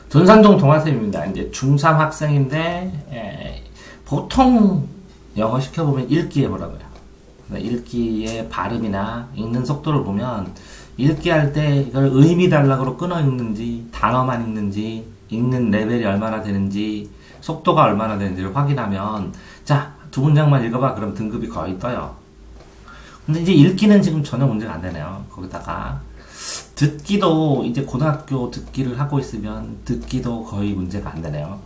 돈산동 동아쌤입니다. 이제 중3 학생인데, 보통 영어 시켜보면 읽기 해보라고요. 읽기의 발음이나 읽는 속도를 보면, 읽기 할 때 이걸 의미 달락으로 끊어 읽는지, 단어만 읽는지, 읽는 레벨이 얼마나 되는지, 속도가 얼마나 되는지를 확인하면, 자, 두 문장만 읽어봐. 그럼 등급이 거의 떠요. 근데 이제 읽기는 지금 전혀 문제가 안 되네요. 거기다가. 듣기도 이제 고등학교 듣기를 하고 있으면 듣기도 거의 문제가 안 되네요.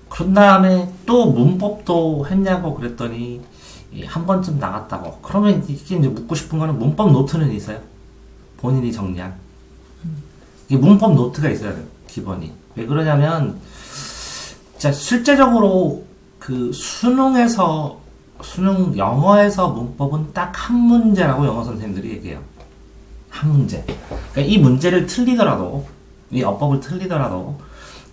그런 다음에 또 문법도 했냐고 그랬더니 한 번쯤 나갔다고. 그러면 이게 이제 묻고 싶은 거는 문법 노트는 있어요. 본인이 정리한. 이게 문법 노트가 있어야 돼요. 기본이. 왜 그러냐면 진짜 실제적으로 그 영어에서 문법은 딱 한 문제라고 영어 선생님들이 얘기해요. 한 문제. 그러니까 이 문제를 틀리더라도, 이 어법을 틀리더라도,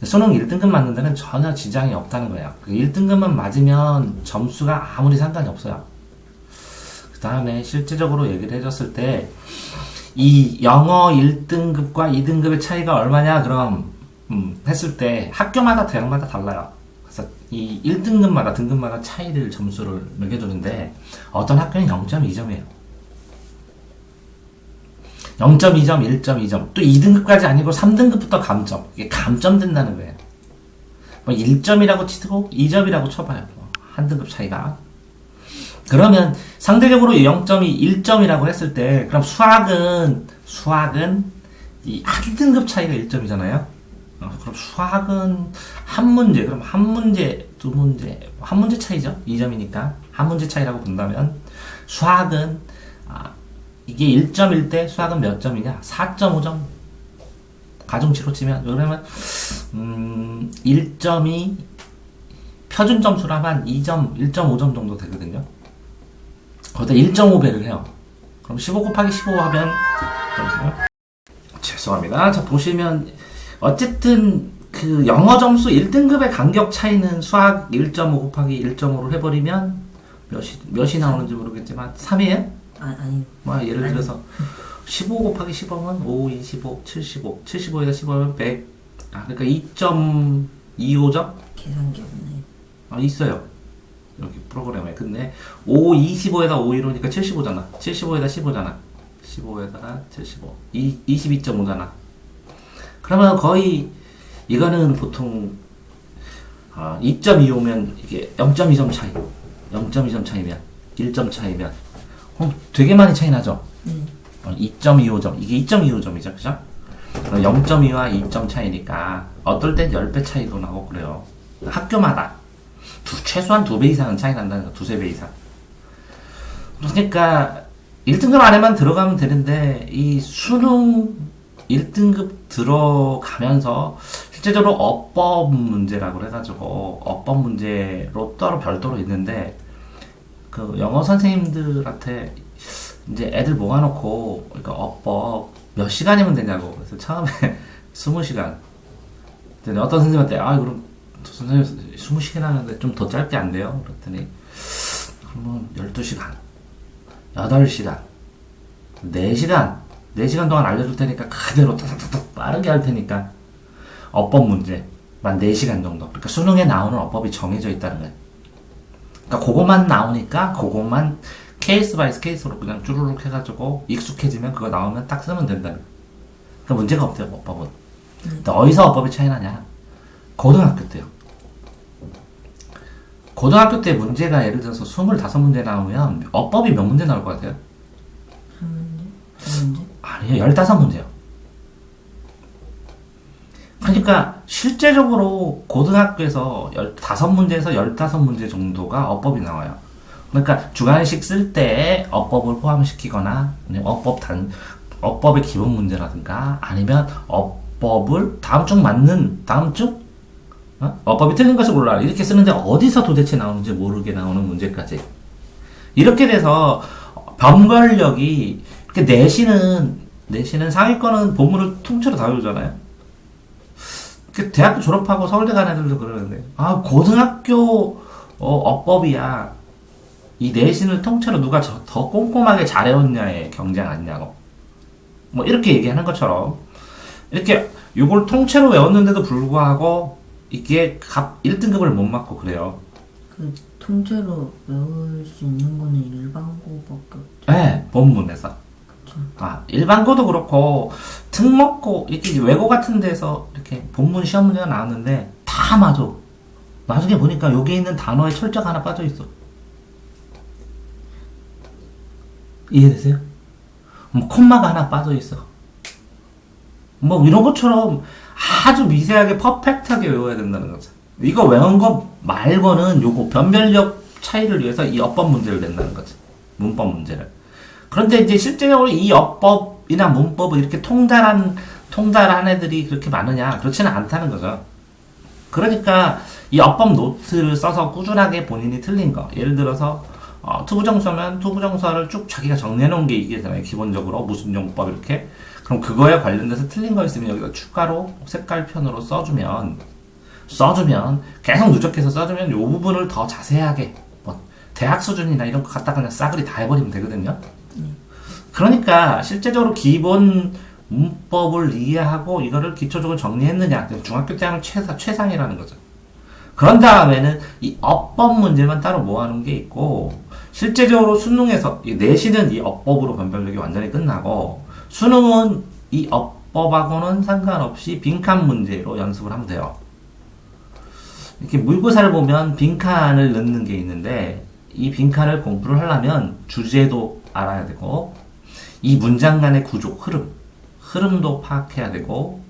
수능 1등급 맞는 데는 전혀 지장이 없다는 거예요. 그 1등급만 맞으면 점수가 아무리 상관이 없어요. 그 다음에 실제적으로 얘기를 해줬을 때, 이 영어 1등급과 2등급의 차이가 얼마냐, 그럼, 했을 때 학교마다 대학마다 달라요. 그래서 이 1등급마다, 등급마다 차이를 점수를 매겨주는데, 어떤 학교는 0.2점이에요. 0.2점, 1.2점, 또 2등급까지 아니고 3등급부터 감점. 이게 감점된다는 거예요. 뭐 1점이라고 치고 2점이라고 쳐봐요. 한 등급 차이가. 그러면 상대적으로 0점이 1점이라고 했을 때, 그럼 수학은 이 한 등급 차이가 1점이잖아요. 그럼 수학은 한 문제, 그럼 한 문제, 두 문제, 한 문제 차이죠. 2점이니까. 한 문제 차이라고 본다면, 수학은, 이게 1점일 때 수학은 몇 점이냐? 4.5점. 가중치로 치면, 그러면, 1점이 표준 점수로 하면 2점, 1.5점 정도 되거든요. 거기다 1.5배를 해요. 그럼 15 곱하기 15 하면, 죄송합니다. 자, 보시면, 어쨌든, 그 영어 점수 1등급의 간격 차이는 수학 1.5 곱하기 1.5를 해버리면, 몇이 나오는지 모르겠지만, 3이에요? 아니. 뭐, 예를 들어서, 15 곱하기 15면 5, 25, 75. 75에다 15면 100. 그러니까 2.25점? 계산기 없네. 있어요. 여기 프로그램에. 근데, 5, 25에다 5 이러니까 75잖아. 75에다 15잖아. 15에다가 75. 22.5잖아. 그러면 거의, 이거는 보통, 2.25면 이게 0.2점 차이. 0.2점 차이면, 1점 차이면, 되게 많이 차이 나죠? 2.25점. 이게 2.25점이죠. 그죠? 0.2와 2점 차이니까, 어떨 땐 10배 차이도 나고 그래요. 학교마다. 최소한 2배 이상은 차이 난다는 거. 2~3배 이상. 그러니까, 1등급 안에만 들어가면 되는데, 이 수능 1등급 들어가면서, 실제적으로 어법 문제라고 해가지고, 어법 문제로 따로 별도로 있는데, 그 영어 선생님들한테 이제 애들 모아놓고, 그러니까 어법 몇 시간이면 되냐고. 그래서 처음에 20시간. 근데 어떤 선생님한테, 그럼 선생님 20시간 하는데 좀 더 짧게 안 돼요? 그랬더니, 그러면 12시간, 8시간, 4시간, 4시간 동안 알려줄 테니까 그대로 탁탁탁 빠르게 할 테니까 어법 문제만 4시간 정도. 그러니까 수능에 나오는 어법이 정해져 있다는 거예요. 그러니까 그것만 나오니까 그것만 케이스 바이 케이스로 그냥 쭈루룩 해가지고 익숙해지면 그거 나오면 딱 쓰면 된다는 거예요. 그러니까 문제가 없대요, 어법은. 근데 어디서 어법이 차이 나냐? 고등학교 때요. 고등학교 때 문제가 예를 들어서 25문제 나오면 어법이 몇 문제 나올 것 같아요? 한 문제? 두 문제? 아니요, 15문제요. 그러니까 실제적으로 고등학교에서 15문제에서 15문제 정도가 어법이 나와요. 그러니까 주관식 쓸 때 어법을 포함시키거나, 어법의 기본 문제라든가, 아니면 어법을 다음 주? 어법이 틀린 것을 골라. 이렇게 쓰는데 어디서 도대체 나오는지 모르게 나오는 문제까지. 이렇게 돼서 변별력이, 내신은 상위권은 본문을 통째로 다 외우잖아요. 대학교 졸업하고 서울대 간 애들도 그러는데, 고등학교 어법이야. 이 내신을 통째로 누가 더 꼼꼼하게 잘해왔냐에 경쟁 아니냐고. 뭐 이렇게 얘기하는 것처럼, 이렇게 요걸 통째로 외웠는데도 불구하고 이게 1등급을 못 맞고 그래요. 그 통째로 외울 수 있는 거는 일반고밖에 없죠. 네, 본문에서. 그쵸. 일반고도 그렇고 특목고 이렇게 외고 같은 데서 이렇게 본문 시험 문제가 나왔는데 다 맞아. 나중에 보니까 여기 있는 단어에 철자가 하나 빠져 있어. 이해되세요? 뭐 콤마가 하나 빠져 있어. 뭐 이런 것처럼 아주 미세하게 퍼펙트하게 외워야 된다는 거죠. 이거 외운 거 말고는 요거 변별력 차이를 위해서 이 어법 문제를 낸다는 거죠. 문법 문제를. 그런데 이제 실제적으로 이 어법이나 문법을 이렇게 통달한 애들이 그렇게 많으냐? 그렇지는 않다는 거죠. 그러니까 이 어법 노트를 써서 꾸준하게 본인이 틀린 거. 예를 들어서 투부정서면 투부정서를 쭉 자기가 정리해놓은 게 이게잖아요. 기본적으로 무슨 용법 이렇게. 그럼 그거에 관련돼서 틀린 거 있으면 여기다 추가로 색깔편으로 써주면 계속 누적해서 써주면 이 부분을 더 자세하게 뭐 대학 수준이나 이런 거 갖다 그냥 싸그리 다 해버리면 되거든요. 그러니까 실제적으로 기본 문법을 이해하고 이거를 기초적으로 정리했느냐. 중학교 때 하면 최상이라는 거죠. 그런 다음에는 이 어법 문제만 따로 모아놓은 게 있고 실제적으로 수능에서 이 내신은 이 어법으로 변별력이 완전히 끝나고 수능은 이 어법하고는 상관없이 빈칸 문제로 연습을 하면 돼요. 이렇게 모의고사를 보면 빈칸을 넣는 게 있는데 이 빈칸을 공부를 하려면 주제도 알아야 되고 이 문장 간의 구조, 흐름도 파악해야 되고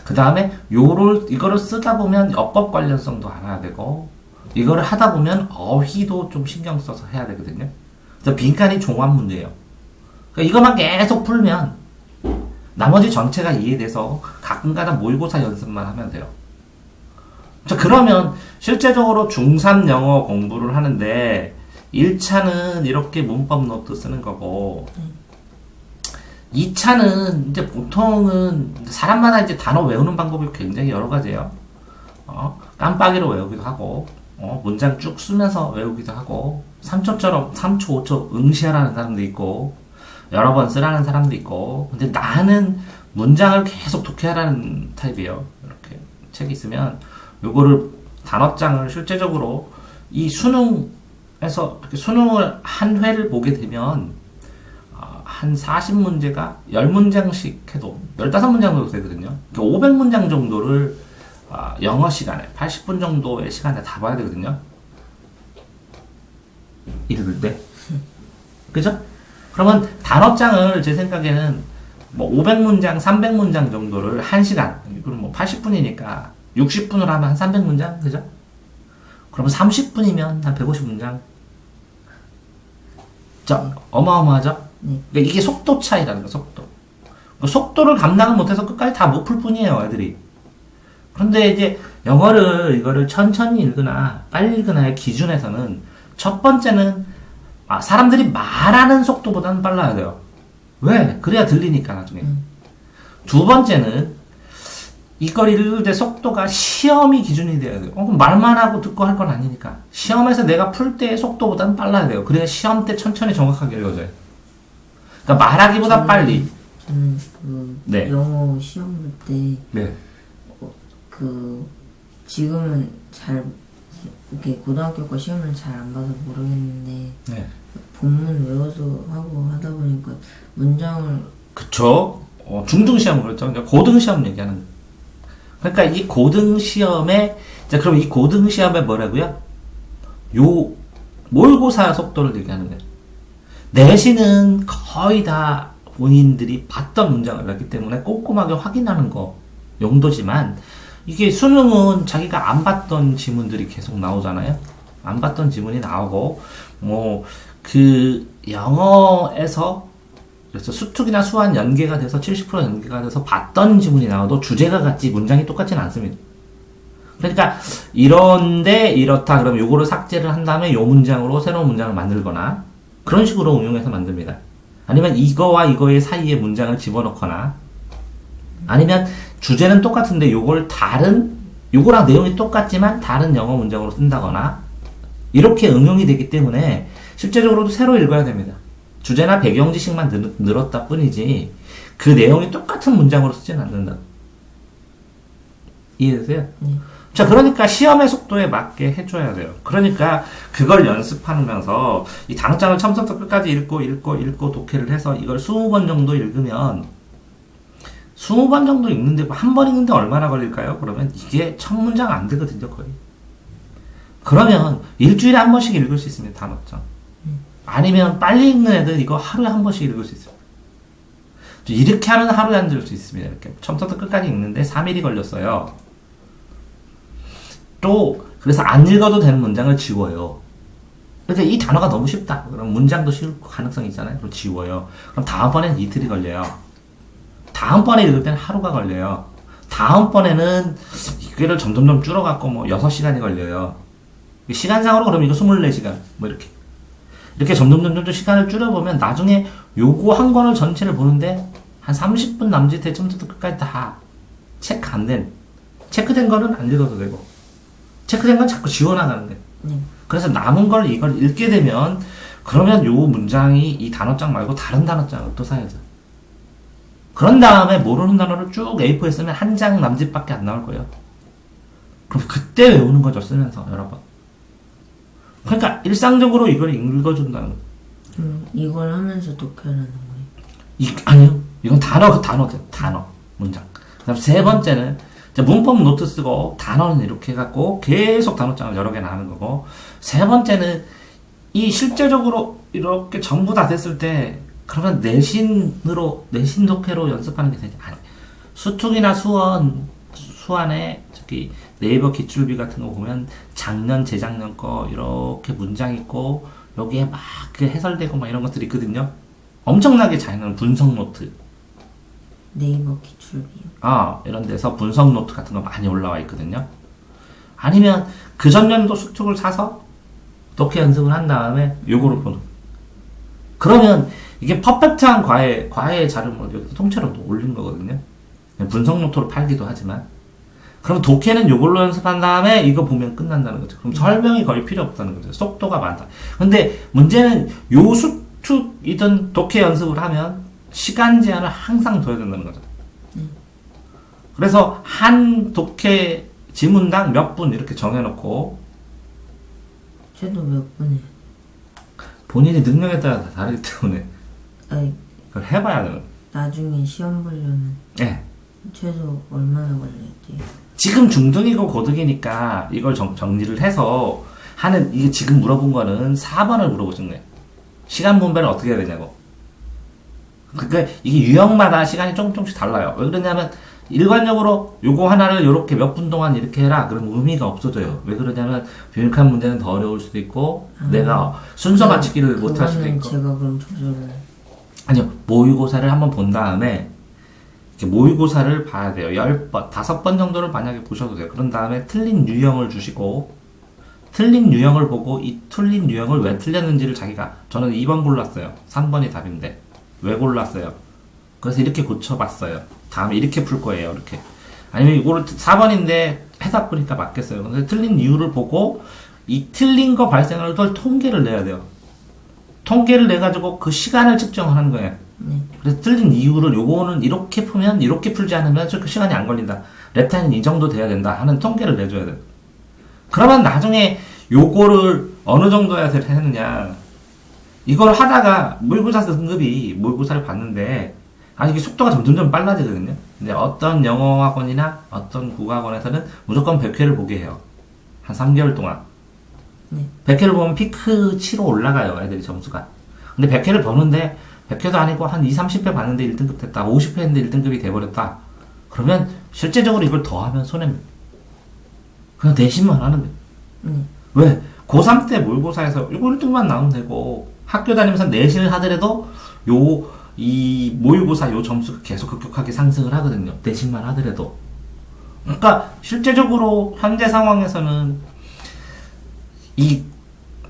그 다음에 이거를 쓰다 보면 어법 관련성도 알아야 되고 이거를 하다 보면 어휘도 좀 신경 써서 해야 되거든요. 그래서 빈칸이 종합 문제예요. 그러니까 이것만 계속 풀면 나머지 전체가 이해돼서 가끔가다 모의고사 연습만 하면 돼요. 자, 그러면 실제적으로 중3 영어 공부를 하는데 1차는 이렇게 문법 노트 쓰는 거고 2차는 이제 보통은 사람마다 이제 단어 외우는 방법이 굉장히 여러 가지예요. 깜빡이로 외우기도 하고 문장 쭉 쓰면서 외우기도 하고 3초처럼 3초 5초 응시하라는 사람도 있고 여러 번 쓰라는 사람도 있고 근데 나는 문장을 계속 독해하라는 타입이에요. 이렇게 책이 있으면 요거를 단어장을 실제적으로 이 수능에서 이렇게 수능을 한 회를 보게 되면 한 40문제가 10문장씩 해도 15문장 정도 되거든요. 500문장 정도를 영어 시간에 80분 정도의 시간에 다 봐야 되거든요. 읽을 때. 그죠? 그러면 단어장을 제 생각에는 뭐 500문장, 300문장 정도를 1시간, 그럼 뭐 80분이니까 60분으로 하면 한 300문장, 그죠? 그러면 30분이면 한 150문장. 어마어마하죠? 그러니까 이게 속도 차이라는 거, 속도. 그 속도를 감당을 못해서 끝까지 다 못 풀 뿐이에요, 애들이. 그런데 이제 이거를 천천히 읽거나 빨리 읽거나의 기준에서는 첫 번째는 사람들이 말하는 속도보다는 빨라야 돼요. 왜? 그래야 들리니까 나중에. 두 번째는 이걸 읽을 때 속도가 시험이 기준이 돼야 돼요. 그럼 말만 하고 듣고 할 건 아니니까. 시험에서 내가 풀 때의 속도보다는 빨라야 돼요. 그래야 시험 때 천천히 정확하게 읽어져요. 그러니까 말하기보다 빨리. 저는 네. 영어 시험 볼 때 네. 지금은 잘 이렇게 고등학교 거 시험을 잘 안 봐서 모르겠는데 네. 본문 외워서 하고 하다 보니까 문장을 그쵸? 중등시험 그렇죠. 그러니까 고등시험 얘기하는 거예요. 그러니까 이 고등시험에 그럼 이 고등시험에 뭐라고요? 요 모의고사 속도를 얘기하는 거예요. 내신은 거의 다 본인들이 봤던 문장을 했기 때문에 꼼꼼하게 확인하는 거 용도지만 이게 수능은 자기가 안 봤던 지문들이 계속 나오잖아요. 안 봤던 지문이 나오고 영어에서 그래서 수특이나 수완 연계가 돼서 70% 연계가 돼서 봤던 지문이 나와도 주제가 같지 문장이 똑같지는 않습니다. 그러니까 이런데 이렇다 그러면 요거를 삭제를 한 다음에 요 문장으로 새로운 문장을 만들거나 그런 식으로 응용해서 만듭니다. 아니면 이거와 이거의 사이에 문장을 집어넣거나 아니면 주제는 똑같은데 요거랑 내용이 똑같지만 다른 영어 문장으로 쓴다거나 이렇게 응용이 되기 때문에 실제적으로도 새로 읽어야 됩니다. 주제나 배경 지식만 늘었다 뿐이지 그 내용이 똑같은 문장으로 쓰지는 않는다. 이해되세요? 자, 그러니까 시험의 속도에 맞게 해줘야 돼요. 그러니까 그걸 연습하면서 이 단어장을 처음부터 끝까지 읽고 독해를 해서 이걸 20번 정도 읽으면 20번 정도 읽는데 한 번 읽는데 얼마나 걸릴까요? 그러면 이게 첫 문장 안 되거든요, 거의. 그러면 일주일에 한 번씩 읽을 수 있습니다, 단어장. 아니면 빨리 읽는 애들 이거 하루에 한 번씩 읽을 수 있어요. 이렇게 하면 하루에 한 줄 수 있습니다. 이렇게 처음부터 끝까지 읽는데 3일이 걸렸어요. 또 그래서 안 읽어도 되는 문장을 지워요. 그러니까 이 단어가 너무 쉽다. 그럼 문장도 쉬울 가능성이 있잖아요. 그럼 지워요. 그럼 다음번에는 이틀이 걸려요. 다음번에 읽을 때는 하루가 걸려요. 다음번에는 이거를 점점점 줄어갖고 뭐 6시간이 걸려요. 시간상으로 그러면 이거 24시간 뭐 이렇게 점점 시간을 줄여보면 나중에 요거 한 권을 전체를 보는데 한 30분 남짓에 처음부터 끝까지 다 체크된 거는 안 읽어도 되고 체크된 건 자꾸 지워나가는 거예요. 그래서 남은 걸 이걸 읽게 되면 그러면 요 문장이 이 단어장 말고 다른 단어장을 또 사야죠. 그런 다음에 모르는 단어를 쭉 A4에 쓰면 한 장 남짓밖에 안 나올 거예요. 그럼 그때 외우는 거죠, 쓰면서 여러 번. 그러니까 일상적으로 이걸 읽어준다는 거예요. 이걸 하면서 독해하는 거예요? 아니요. 이건 단어, 문장. 그 다음 세 번째는 문법 노트 쓰고 단어는 이렇게 해갖고 계속 단어장을 여러 개나 하는 거고, 세 번째는 이 실제적으로 이렇게 전부 다 됐을 때 그러면 내신 독해로 연습하는 게 되지. 아니, 수특이나 수완에 저기 네이버 기출비 같은 거 보면 작년, 재작년 거 이렇게 문장 있고 여기에 막 해설되고 막 이런 것들이 있거든요. 엄청나게 잘 나오는 분석 노트. 네이버 기출비요? 이런 데서 분석 노트 같은 거 많이 올라와 있거든요. 아니면 그 전년도 수특을 사서 독해 연습을 한 다음에 요거를 보는. 그러면 이게 퍼펙트한 과외 자료를 통째로 올린 거거든요. 분석 노트로 팔기도 하지만. 그럼 독해는 요걸로 연습한 다음에 이거 보면 끝난다는 거죠. 그럼 설명이 거의 필요 없다는 거죠. 속도가 많다. 근데 문제는 요 수특이든 독해 연습을 하면 시간 제한을 항상 둬야 된다는 거죠. 그래서 한 독해 지문당 몇 분 이렇게 정해놓고 쟤도 몇 분이에요? 본인이 능력에 따라 다 다르기 때문에 아니, 그걸 해봐야 되는 거예요. 나중에 시험 보려면 네. 최소 얼마나 걸려야 돼요? 지금 중등이고 고등이니까 이걸 정리를 해서 하는, 이게 지금 물어본 거는 4번을 물어보신 거예요. 시간 분배를 어떻게 해야 되냐고. 그러니까 이게 유형마다 시간이 조금씩 달라요. 왜 그러냐면 일관적으로 요거 하나를 요렇게 몇 분 동안 이렇게 해라. 그럼 의미가 없어져요. 왜 그러냐면 비밀한 문제는 더 어려울 수도 있고 내가 순서 맞추기를 못 할 수도 있고. 제가 그럼 조절을. 아니요. 모의고사를 한번 본 다음에 이렇게 모의고사를 봐야 돼요. 10번, 5번 정도를 만약에 보셔도 돼요. 그런 다음에 틀린 유형을 주시고, 틀린 유형을 보고 이 틀린 유형을 왜 틀렸는지를 저는 2번 골랐어요. 3번이 답인데. 왜 골랐어요? 그래서 이렇게 고쳐봤어요. 다음에 이렇게 풀 거예요. 이렇게. 아니면 이거를 4번인데 해답 보니까 맞겠어요. 근데 틀린 이유를 보고 이 틀린 거 발생을 또 통계를 내야 돼요. 통계를 내가지고 그 시간을 측정하는 거예요. 그래서 틀린 이유를 요거는 이렇게 풀면 이렇게 풀지 않으면 그 시간이 안 걸린다. 랩타임은 이 정도 돼야 된다 하는 통계를 내줘야 돼요. 그러면 나중에 요거를 어느 정도 해야 되느냐. 이걸 하다가 모의고사 등급이 모의고사를 봤는데 이게 속도가 점점 빨라지거든요. 근데 어떤 영어학원이나 어떤 국어학원에서는 무조건 100회를 보게 해요. 한 3개월 동안. 100회를 보면 피크치로 올라가요. 애들이 점수가. 근데 100회를 보는데 100회도 아니고 한 20, 30회 봤는데 1등급 됐다. 50회 했는데 1등급이 돼버렸다. 그러면 실제적으로 이걸 더하면 손해입니다. 그냥 내신만 하는 거예요. 왜? 고3 때 모의고사에서 이거 1등만 나오면 되고 학교 다니면서 내신을 하더라도 이 모의고사 요 점수가 계속 급격하게 상승을 하거든요. 내신만 하더라도. 그러니까 실제적으로 현재 상황에서는 이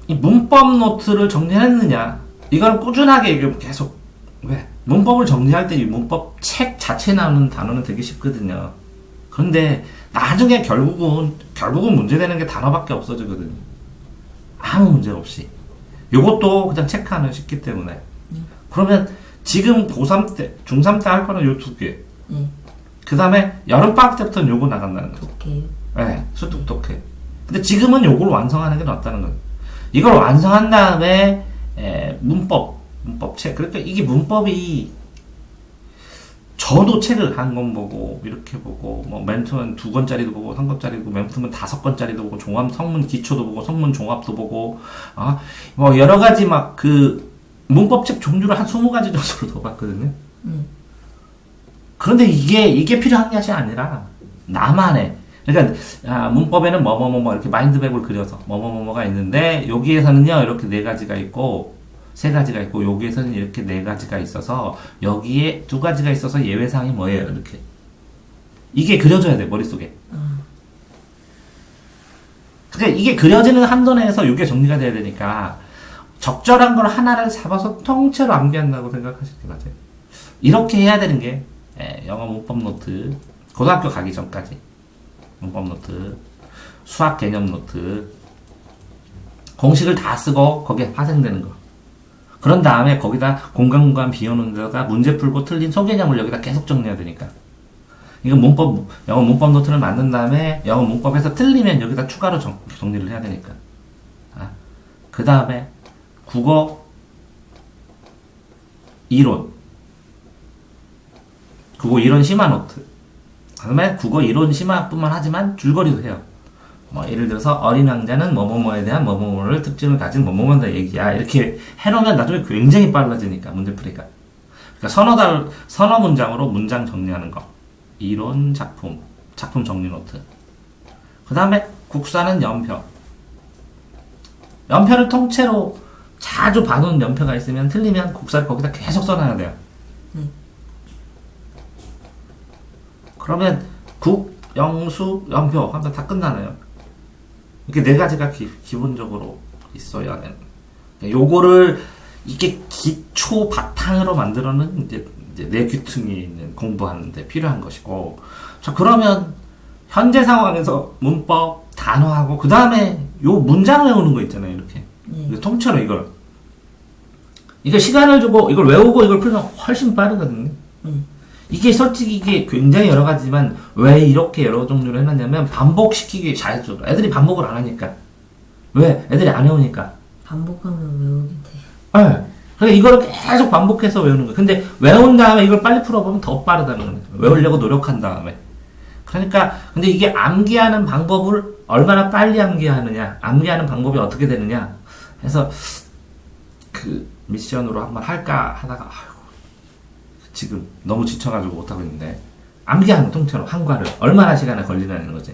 문법 노트를 정리했느냐, 이거는 꾸준하게 계속, 왜? 문법을 정리할 때 이 문법 책 자체에 나오는 단어는 되게 쉽거든요. 그런데 나중에 결국은 문제되는 게 단어밖에 없어지거든요. 아무 문제 없이. 요것도 그냥 체크하면 쉽기 때문에. 그러면 지금 고3 때, 중3 때 할 거는 요 2개. 그 다음에 여름방학 때부터는 요거 나간다는 거죠. 독해요. 네, 수특독해. 근데 지금은 요걸 완성하는 게 낫다는 거예요. 이걸 완성한 다음에 문법책. 그러니까 이게 문법이 저도 책을 한 권 보고 이렇게 보고 뭐 맨투맨 2권짜리도 보고 3권짜리도 맨투맨 5권짜리도 보고 종합 성문 기초도 보고 성문 종합도 보고 뭐 여러 가지 막 그 문법책 종류를 한 20가지 정도로 더 봤거든요. 그런데 이게 필요한 것이 아니라 나만의 그러니까 문법에는 뭐뭐뭐뭐 이렇게 마인드맵을 그려서 뭐뭐뭐뭐가 있는데 여기에서는요 이렇게 4가지가 있고 3가지가 있고 여기에서는 이렇게 4가지가 있어서 여기에 2가지가 있어서 예외사항이 뭐예요 이렇게 이게 그려져야 돼 머릿속에. 그러니까 이게 그려지는 한도 내에서 이게 정리가 돼야 되니까 적절한 걸 하나를 잡아서 통째로 암기한다고 생각하실 게 맞아요. 이렇게 해야 되는 게 영어 문법 노트 고등학교 가기 전까지 문법 노트 수학 개념 노트 공식을 다 쓰고 거기에 파생되는 거 그런 다음에 거기다 공간 비워놓은 데다가 문제 풀고 틀린 소개념을 여기다 계속 정리해야 되니까 이거 영어 문법 노트를 만든 다음에 영어 문법에서 틀리면 여기다 추가로 정리를 해야 되니까 그 다음에 국어 이론 심화 노트 그 다음에 국어 이론 심화뿐만 하지만 줄거리도 해요. 뭐 예를 들어서 어린 왕자는 뭐뭐뭐에 대한 뭐뭐뭐를 특징을 가진 뭐뭐뭐다 얘기야 이렇게 해놓으면 나중에 굉장히 빨라지니까 문제풀이가. 그러니까 서너 문장으로 문장 정리하는 거 이론 작품 정리 노트 그 다음에 국사는 연표를 통째로 자주 봐놓은 연표가 있으면 틀리면 국사를 거기다 계속 써놔야 돼요. 그러면 국, 영, 수, 연표 하면 다 끝나네요. 이렇게 4가지가 기본적으로 있어야 되는. 요거를 이게 기초 바탕으로 만들어는 이제 내 귀퉁이에 있는 공부하는데 필요한 것이고. 자 그러면 현재 상황에서 문법 단어하고 그 다음에 요 문장 외우는 거 있잖아요. 이렇게 통째로 이거 시간을 주고 이걸 외우고 이걸 풀면 훨씬 빠르거든요. 이게 솔직히 이게 굉장히 여러 가지지만 왜 이렇게 여러 종류로 해놨냐면 반복시키기 잘해줘. 애들이 반복을 안 하니까. 왜? 애들이 안 외우니까. 반복하면 외우게 돼. 네. 그러니까 이거를 계속 반복해서 외우는 거예요. 근데 외운 다음에 이걸 빨리 풀어보면 더 빠르다는 거예요. 외우려고 노력한 다음에. 그러니까 근데 이게 암기하는 방법을 얼마나 빨리 암기하느냐, 암기하는 방법이 어떻게 되느냐 해서 그 미션으로 한번 할까 하다가 지금 너무 지쳐가지고 못하고 있는데 암기하는 통째로 한 과를 얼마나 시간이 걸리냐는 거지.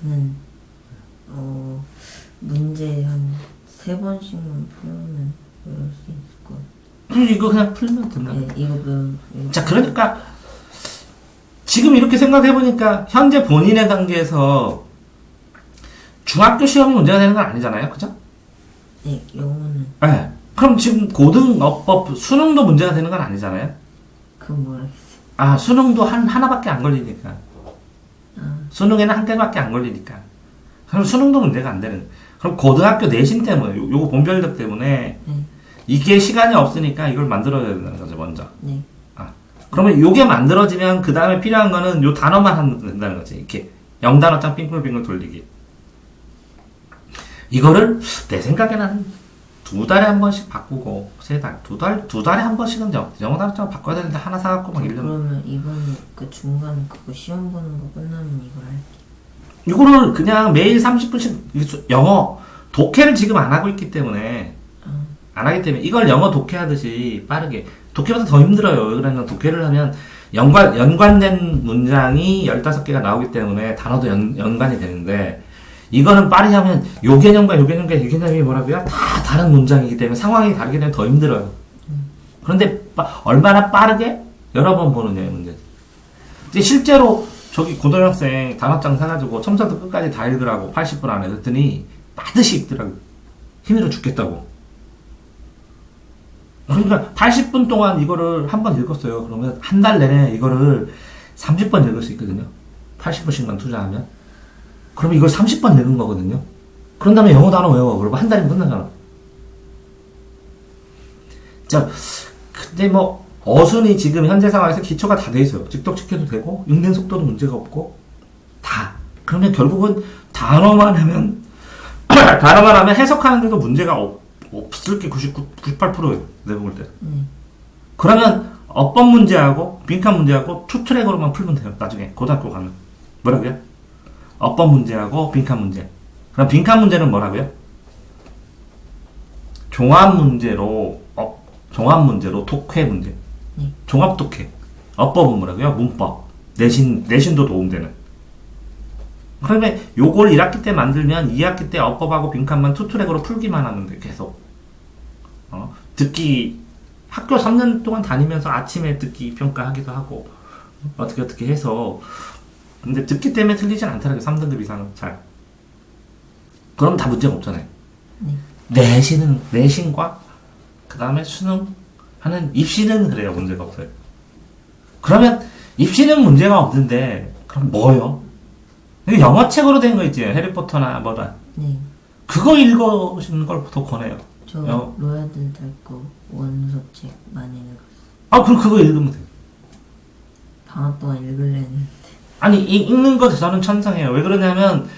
저는 문제 한 3번씩만 풀면 외울 수 있을 거예요. 이거 그냥 풀면 된다. 네, 이거 자 그러니까 지금 이렇게 생각해보니까 현재 본인의 단계에서 중학교 시험이 문제가 되는 건 아니잖아요, 그죠? 네, 영어는. 네. 그럼 지금 고등어법 수능도 문제가 되는 건 아니잖아요? 그건 모르겠어요. 수능도 하나밖에 안 걸리니까. 수능에는 한 개밖에 안 걸리니까. 그럼 수능도 문제가 안 되는. 그럼 고등학교 내신 때문에, 요거 본별력 때문에, 이게 시간이 없으니까 이걸 만들어야 된다는 거죠, 먼저. 네. 그러면 요게 만들어지면 그 다음에 필요한 거는 요 단어만 하면 된다는 거지. 이렇게 0단어장 빙글빙글 돌리기. 이거를 내 생각에는 2달에 한 번씩 바꾸고 3달, 2달에 한 번씩은 영어 단어장 바꿔야 되는데 하나 사갖고 막 1년. 그러면 이번 그 중간 그거 시험 보는 거 끝나면 이걸 할게요. 이거를 그냥 매일 30분씩 영어 독해를 지금 안 하고 있기 때문에 안 하기 때문에 이걸 영어 독해하듯이 빠르게 독해보다 더 힘들어요. 왜 그러냐면 독해를 하면 연관된 문장이 15개가 나오기 때문에 단어도 연관이 되는데 이거는 빠르게 하면 요 개념과 요 개념과 이 개념이 뭐라고요? 다 다른 문장이기 때문에 상황이 다르기 때문에 더 힘들어요. 그런데 얼마나 빠르게 여러 번 보느냐의 문제지. 근데 실제로 저기 고등학생 단합장 사가지고 처음부터 끝까지 다 읽으라고 80분 안에 그랬더니 빠듯이 읽더라고. 힘들어 죽겠다고. 그러니까 80분 동안 이거를 한 번 읽었어요. 그러면 한 달 내내 이거를 30번 읽을 수 있거든요. 80분씩만 투자하면. 그럼 이걸 30번 읽은 거거든요. 그런 다음에 영어 단어 외워. 그러면 한 달이면 끝나잖아. 자, 근데 뭐 어순이 지금 현재 상황에서 기초가 다 돼 있어요. 직독직해도 되고 읽는 속도도 문제가 없고 다. 그러면 결국은 단어만 하면 단어만 하면 해석하는데도 문제가 없을 게 98%예요. 내가 볼 때. 그러면 어법 문제하고 빈칸 문제하고 투 트랙으로만 풀면 돼요. 나중에 고등학교 가면. 뭐라고요? 어법 문제하고 빈칸 문제. 그럼 빈칸 문제는 뭐라고요? 종합 문제로 독해 문제. 종합 독해. 어법은 뭐라고요? 문법. 내신도 도움되는. 그러면 요걸 1학기 때 만들면 2학기 때 어법하고 빈칸만 투트랙으로 풀기만 하면 돼. 계속. 듣기 학교 3년 동안 다니면서 아침에 듣기 평가하기도 하고 어떻게 해서 근데 듣기 때문에 틀리진 않더라고요. 3등급 이상은 잘. 그럼 다 문제가 없잖아요. 내신과 그 다음에 수능 하는 입시는 그래요. 문제가 없어요. 그러면 입시는 문제가 없는데 그럼 뭐요? 영어책으로 된 거 있지. 해리포터나 뭐라. 네. 그거 읽으시는 걸 더 권해요. 저 로얄들 달거 원서책 많이 읽었어요. 아, 그럼 그거 읽으면 돼요. 방학 동안 읽을래 했는데. 아니, 읽는 거 저는 찬성해요. 왜 그러냐면,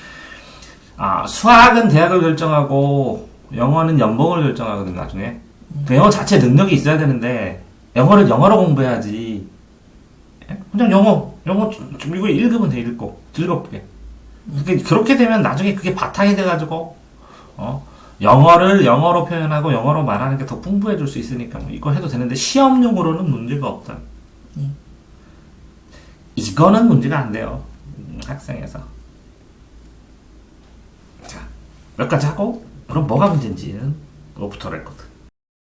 수학은 대학을 결정하고, 영어는 연봉을 결정하거든요, 나중에. 그 영어 자체 능력이 있어야 되는데, 영어를 영어로 공부해야지. 그냥 영어, 이거 읽으면 돼, 읽고. 즐겁게. 그렇게 되면 나중에 그게 바탕이 돼가지고, 영어를 영어로 표현하고 영어로 말하는 게 더 풍부해 줄 수 있으니까 뭐 이거 해도 되는데 시험용으로는 문제가 없다. 이거는 문제가 안 돼요. 학생에서. 자, 몇 가지 하고 그럼 뭐가 문제인지는 뭐부터 할 거다.